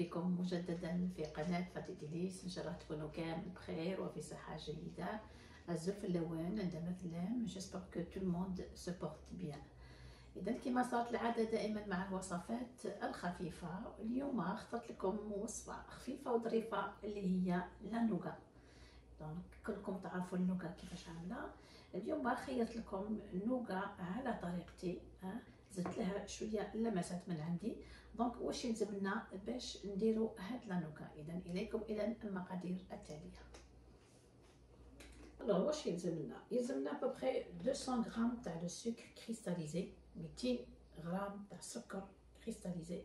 بكم مجددا في قناة فاتي ديليس. إن شاء الله تكونوا كامل بخير وفي صحة جيدة. الزلف اللوان عندما ثلام. جيسبر كو تو الموند سو بورت بيان. إذا كما صارت العادة دائما مع الوصفات الخفيفة، اليوم اخترت لكم وصفة خفيفة وظريفة اللي هي لا نوغا. دونك كلكم تعرفوا النوغا كيفاش عاملة. اليوم خيرت لكم النوغا على طريقتي، زدت لها شويه لمسات من عندي. دونك واش يلزم لنا باش نديروا هاد لا نوغا؟ اذا اليكم الى المقادير التاليه. الوغ واش يلزم لنا؟ يلزم لنا ببخي 200 غرام تاع لو سكر كريستاليزي، 200 غرام تاع سكر كريستاليزي.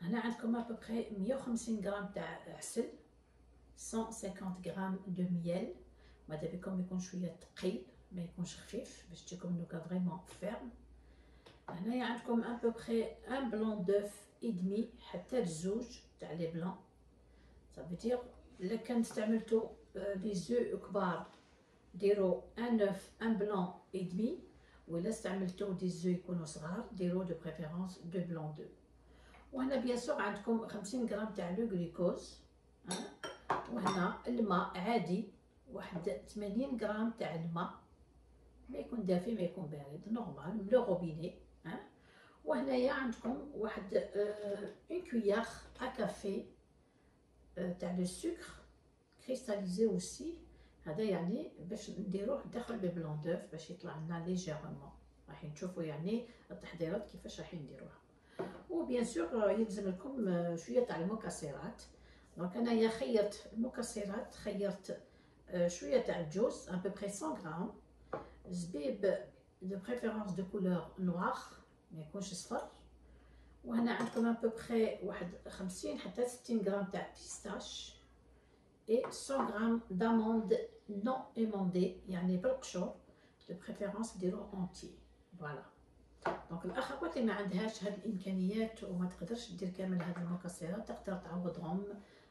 هنا عندكم ببخي 150 غرام تاع عسل، 150 غرام دو ميل. ماذا بكم يكون شويه ثقيل ما يكونش خفيف باش تجيكم النوغا فريمون فيرم. هنايا عندكم ان بوبخي ان بلون دوف ادمي حتى لزوج تاع لي بلون. صافي دير الا كان استعملتو لي زو كبار ديروا ان اوف ان بلون ادمي، ولا استعملتو دي زو يكونوا صغار ديروا دو بريفيرونس دو بلون دو. وهنا بيان سور عندكم 50 غرام تاع لو غلوكوز، وهنا الماء عادي واحد 80 غرام تاع الماء، ما يكون دافي ما يكون بارد نورمال من لو روبيني. وهنايا عندكم واحد اون كويير ا كافي تاع لو سكر كريستاليزي اوسي. هذا يعني باش نديروه داخل لو بلون دوف باش يطلع لنا ليجيرمون. راح نشوفوا يعني التحضيرات كيفاش راح نديروها. وبيان سور يلزم لكم شويه تاع المكسرات. دونك انايا خيرت المكسرات، خيرت شويه تاع الجوز ان بوبري 100 غرام، زبيب دو بريفيرونس دو كولور نوار ما يكونش صفر. وهنا عندكم ان بوبري واحد 50 حتى 60 غرام تاع بيستاش، اي 100 غرام داموند نون ايموندي يعني بالقشور، دو بريفيرونس ديروه اونتي. فوالا. دونك الاخوات اللي ما عندهاش هاد الامكانيات وما تقدرش دير كامل هاد المكسرات تقدر تعوضهم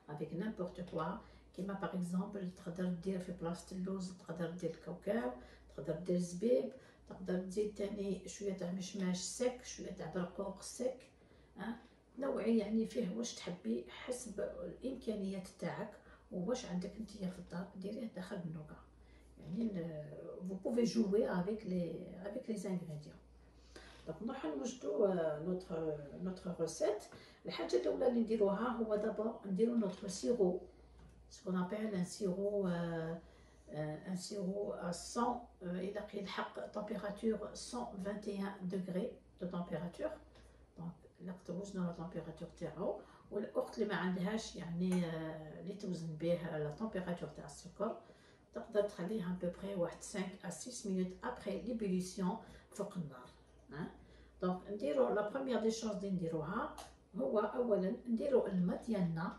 افيك نيمبورت كوا. كيما باغ اكزومبل تقدر دير في بلاصه اللوز تقدر دير الكاوكاو، تقدر دير الزبيب، تقدر تزيد تاني شويه تاع مشماش سك، شويه تاع برقوق سك. نوعي يعني فيه واش تحبي حسب الامكانيات تاعك وواش عندك نتيا في الدار ديريه داخل النوغا. يعني vous pouvez jouer avec les ingrédients. دونك نروحو نوجدو نوتر روسيت. الحاجه الاولى اللي نديروها هو دابور نديرو نوتر سيرو، سكون ابيل ان سيرو ان سيرو à 100 الى يلحق تمبيراتور 121 دوغري دو تمبيراتور. دونك الا توزنوا لا تمبيراتور تاعو. والاخت اللي ما عندهاش يعني اللي توزن به لا تمبيراتور تاع السكر تقدر تخليها ببري واحد 5 à 6 مينوت ابري ليبوليسيون فوق النار. دونك نديرو لا بروميير دي شوز اللي نديروها هو اولا نديرو الماء ديالنا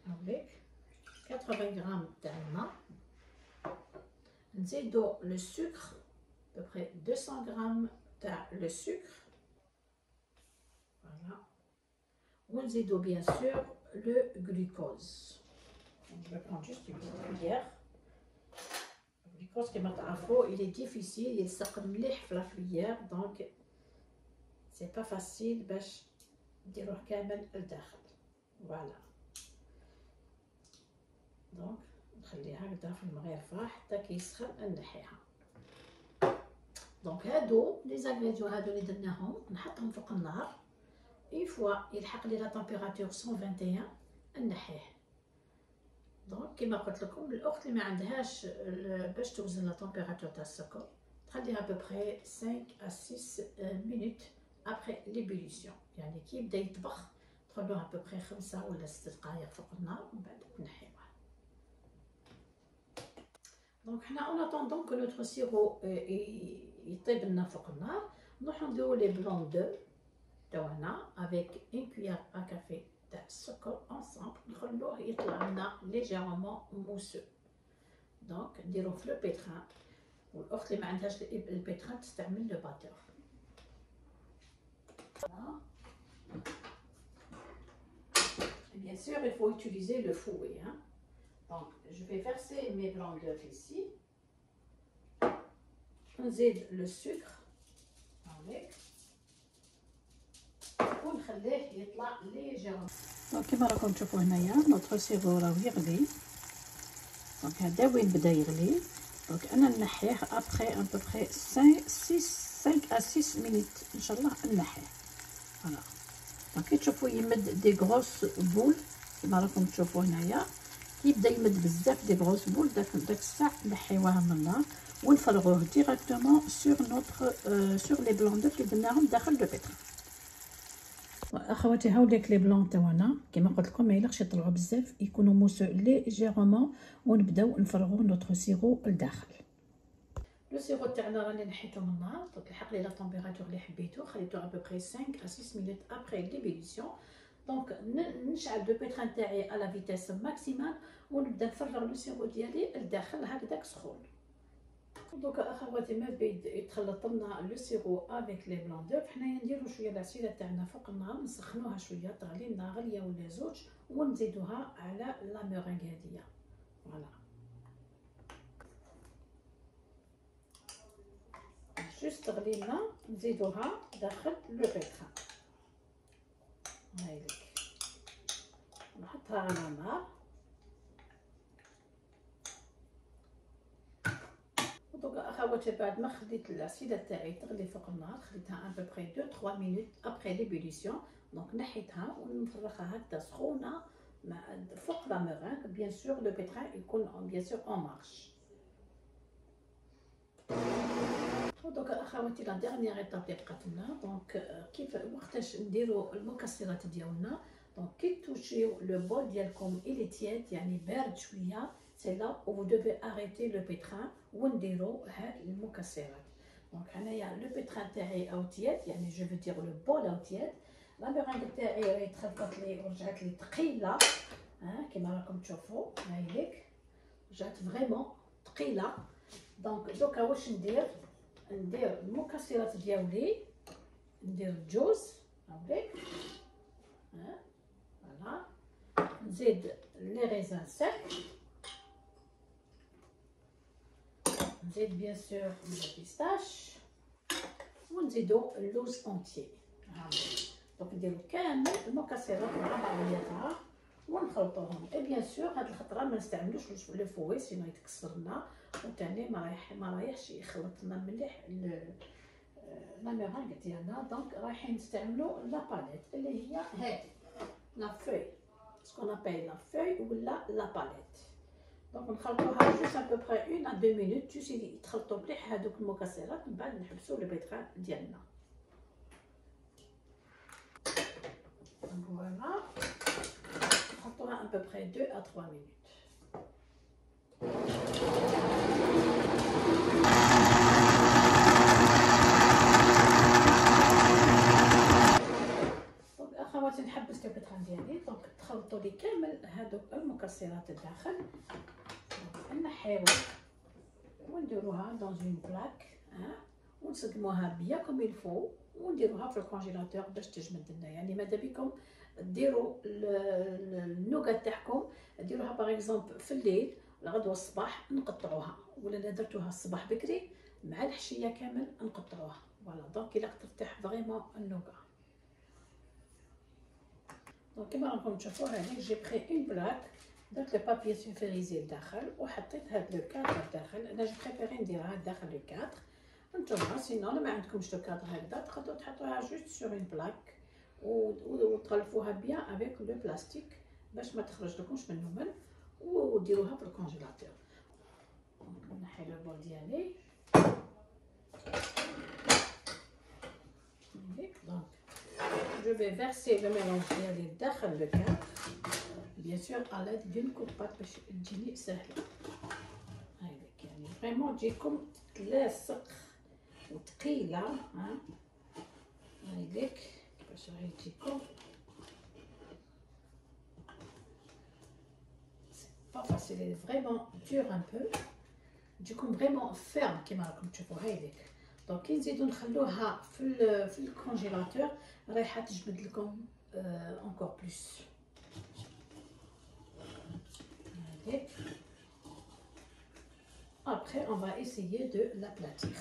افيك 80 غرام تاع الماء، نزيدو لو سكر ببري 200 غرام تاع لو سكر. فوالا. ونزيدو بيان سور لو غلوكوز. Je vais prendre juste une petite cuillère. Le glucose كما تعرفوا il est difficile يلصق مليح في لا cuillère، دونك سي با فاسيل باش نديروه كامل لداخل. فوالا. دونك نخليها هكذا في المغرفه حتى كيسخن نحيها. دونك هادو لي زانغريديون هادو اللي درناهم نحطهم فوق النار. اون فوا يلحق لي لا تمبيراتور 121 نحيه. دونك كيما قلت لكم الاخت اللي ما عندهاش باش توزن لا تمبيراتور تاع السكر تخليها ببري 5 à 6 مينوت ابري ليبوليسيون. يعني كي يبدا يطبخ تخلوها ببري 5 ولا 6 دقائق فوق النار ومن بعد تنحيوه. دونك حنا اون اتوندون كو نوتر سيرو يطيب لنا فوق النار، نروحو نديرو لي بلون دو تاعنا افيك اون كويير ا كافي تاع السكر انصامبل، نخلوه يطلع لنا ليجيرمون موسو. دونك نديروه في لو بيتران. والاخت اللي ما عندهاش البيتران تستعمل لو باتور. Bien sûr, il faut utiliser le fouet. Donc, je vais verser mes blancs d'œufs ici. On zède le sucre avec. ونخليه يطلع ليجيرمون. دونك كيما راكم تشوفوا هنايا نوتر سيغو راه يغلي. دونك هذا وين بدا يغلي. دونك انا نحيه ابخي ان بوبخي 5 à 6 مينوت ان شاء الله نحيه. فوالا دونك كي تشوفوا يمد دي غروس بول كيما راكم تشوفوا هنايا يبدا يمد بزاف دي غروس بول. داك الساعه نحيوها من النار ونفرغوه ديريكتومون سور نوتر سور لي بلون دوف اللي درناهم داخل لو بيتر. اخواتي هاوليك لي بلون تاعنا كيما قلت لكم ما يليقش يطلعوا بزاف يكونوا موسو ليجيرمون ونبداو نفرغوا نوتر سيرو لداخل. لو سيرو تاعنا راني نحيته من النار. دونك لحق لي لا طومبيراتور اللي حبيتو خليته ابوبري 5 à 6 مينوت ابري ليبيليسيون. دونك نشعل لو بيتران تاعي على فيتاس ماكسيمال ونبدا نفرغ لو سيرو ديالي لداخل هكذاك سخون. دونك اخواتي ما بيد يتخلط لنا لو سيرو افيك لي بلون دوف. حنايا نديرو شويه العسيله تاعنا فوق النار نسخنوها شويه تغلي لنا غليه ولا زوج ونزيدوها على لا مورينغ هاديه. فوالا جوست تغلي لنا نزيدوها داخل لو بيتران. هايليك نحطها على النار. دونك اخواتي بعد ما خليت العسيله تاعي تغلي فوق النار خليتها ان بوبري 2 3 مينوت ابري ليبوليسيون. دونك نحيتها ونفرغها هكذا سخونه فوق لا مورينغ. بيان سور لو بيتران يكون بيان سور اون مارش. دونك اخواتي لا ديرنيير ايطاب اللي بقات لنا دونك كيف وقتاش نديرو المكسرات ديالنا. دونك كي توشيو لو بول ديالكم الي تياد يعني بارد شويه سي لا و دوفي اريتي لو بيتران ونديرو هاد المكسرات. دونك هنايا لو بيتران تاعي او تياد يعني جو فو دير لو بول او تياد. لا مورينغ تاعي راهي تخلطت لي ورجعت لي ثقيله كيما راكم تشوفوا هايليك رجعت فريمون ثقيله. دونك دوكا واش ندير المكسرات ديالي ندير الجوز هاوليك فوالا نزيد لي ريزان سيك نزيد بيان سور البيستاش ونزيدو اللوز اونتيي. دونك نديرو كامل المكسرات مع بعضياتها ونخلطوهم. اي بيان سور هاد الخطره ما نستعملوش لو فوي سينو يتكسر لنا وثاني ما رايحش يخلط لنا مليح لا مورينغ ديالنا. دونك رايحين نستعملو لا باليت اللي هي هادي لا فوي سكون ابيل لا فوي ولا لا باليت. دونك نخلطوها جوست ا بوبري 1 à 2 مينوت جوست يتخلطوا مليح هادوك المكسرات من بعد نحبسو لو بيتران ديالنا. فوالا نحطوها ا بوبري 2 à 3 مينوت. اخواتي نحبس لو بيتران ديالي. دونك تخلطوا لي كامل هادوك المكسرات الداخل نحيوها ونديروها دون اون بلاك ونسقموها بيان كوم الفو ونديروها في الكونجيلاتور باش تجمد لنا. يعني ماذا بكم ديروا النوغا تاعكم ديروها باغ اكزومبل في الليل الغدوه الصباح نقطعوها ولا الا درتوها الصباح بكري مع الحشيه كامل نقطعوها. فوالا دونك الا ترتاح فريمون النوغا. دونك كيما راكم تشوفوا هاني جي بخي اون بلاك درت لو بابي سولفيريزي لداخل وحطيت هاد لو كادر لداخل. انا جو بريفيري نديرها داخل لو كادر. نتوما سينو ما عندكمش لو كادر هكذا تقدروا تحطوها جوست سور اون بلاك وتغلفوها بيان افيك لو بلاستيك باش ما تخرج لكمش من النمل وديروها في الكونجيلاتور. نحي لو بول ديالي دونك je vais verser le mélange ديالي داخل لو كادر بيان سور على l'aide d'une coupe باش تجيني سهله. هايليك يعني فريمون تجيكم تلاصق وثقيله هايليك كيفاش راهي تجيكم سي با فاسيل فريمون دور ان بو تجيكم فريمون فيرم كيما راكم تشوفوا هايليك. دونك كي نزيدو نخلوها في الكونجيلاتور رايحه تجبد لكم encore plus. Allez. Après, on va essayer de l'aplatir.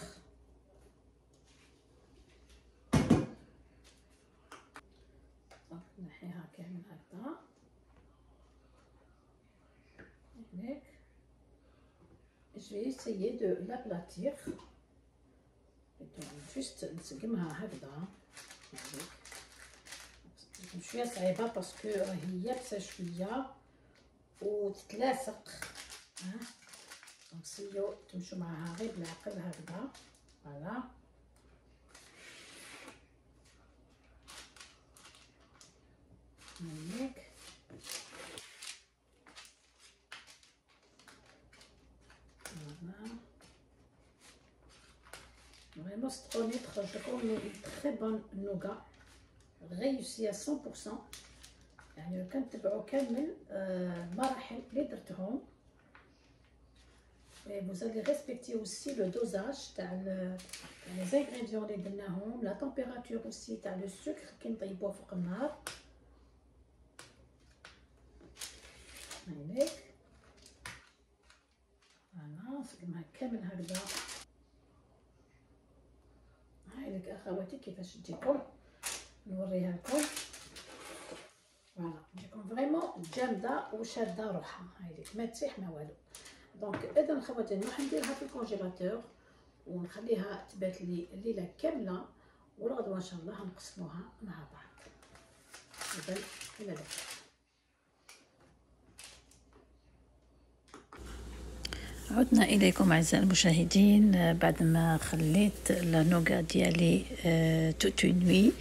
Je vais essayer de l'aplatir. Juste نسقمها هكذا. شويه صعيبه باسكو راهي يابسه شويه وتتلاصق. دونك سيو تمشوا معاها غير بالعقل هكذا. فوالا هيك. Vraiment c'est honnête تخرج لكم une très bonne nougat réussie à 100%. يعني لو كان تبعوا كامل المراحل اللي درتهم. Et vous allez respecter aussi le dosage تاع les ingrédients اللي درناهم, la température aussi تاع le sucre كي نطيبوه فوق النار. هايليك فوالا نسقمها كامل هكذا. هايليك اخواتي كيفاش تجيكم نوريها لكم. فوالا تجيكم فريمون جامده وشاده روحها. هايليك ما تسيح ما والو. دونك اذا خواتي نروح نديرها في الكونجيلاتور ونخليها تبات لي الليله كامله, والغدوه ان شاء الله نقسموها مع بعض. اذا الى اللقاء. عدنا اليكم اعزائي المشاهدين بعد ما خليت لا نوغا ديالي توت نوي.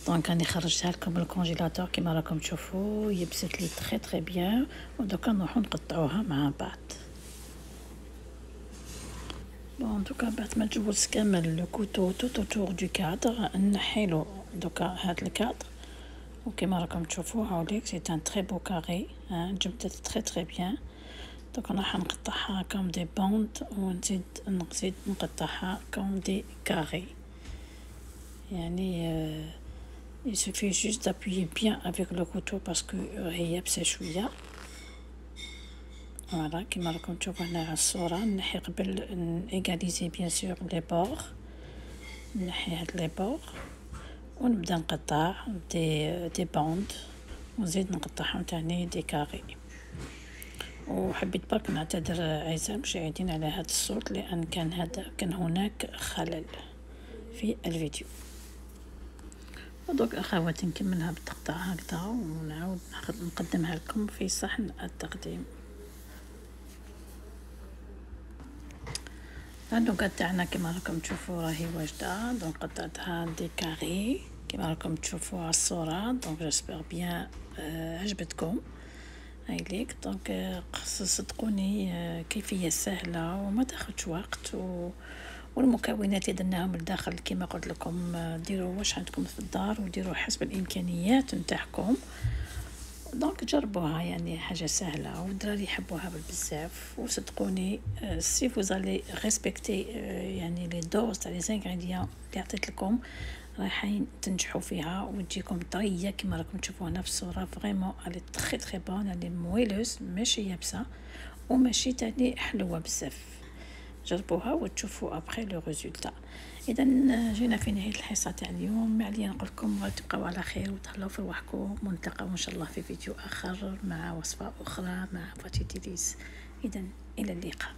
دونك راني خرجتها لكم من الكونجيلاتور كما راكم تشوفوا يبست لي تري بيان. ودوكا نروحو نقطعوها مع بعض. بون دوكا بعد ما تجوز كامل لو كوتو توت اوتور دو كادر نحيلو دوكا هاد الكادر. وكما راكم تشوفوا هاوليك سي ان تري بو كاري جبدت تري بيان. دونك راح نقطعها كوم دي بوند ونزيد نقطعها كوم دي كاري. يعني il suffit juste d'appuyer bien avec le couteau parce que هي يابسه شويه. فوالا كما راكم تشوفوا هنا على الصوره. نحي قبل نيغاليزي بيان سور لي بور. نحي هاد لي بور ونبدا نقطع دي بوند ونزيد نقطعهم تاني دي كاري. وحبيت برك نعتذر اعزائي المشاهدين على هذا الصوت لان كان هناك خلل في الفيديو. ودوك اخواتي نكملها بالتقطيع هكذا ونعاود نقدمها لكم في صحن التقديم. النوغا تاعنا كما راكم تشوفوا راهي واجده. دونك قطعتها دي كاري كما راكم تشوفوا على الصوره. دونك جيسبر بيان عجبتكم. هايليك دونك صدقوني كيفيه سهله وما تاخذش وقت. والمكونات اللي درناهم لداخل كما قلت لكم ديروا واش عندكم في الدار وديروا حسب الامكانيات نتاعكم. دونك جربوها يعني حاجه سهله والدراري يحبوها بزاف. وصدقوني سي فوزالي ريسبكتي يعني لي دوز تاع لي انغريديون اللي عطيت لكم رايحين تنجحوا فيها وتجيكم طريه كما راكم تشوفوا هنا في الصوره. فريمون الي تري بون يعني مويلوس ماشي يابسه وماشي تاني حلوه بزاف. جربوها وتشوفوا ابري لو ريزولطا. اذا جينا في نهايه الحصه تاع اليوم. ما عليا نقول لكم تبقاو على خير وتهلاو في رواحكم. ونلتقاو ان شاء الله في فيديو اخر مع وصفه اخرى مع فاتي ديليس. اذا الى اللقاء.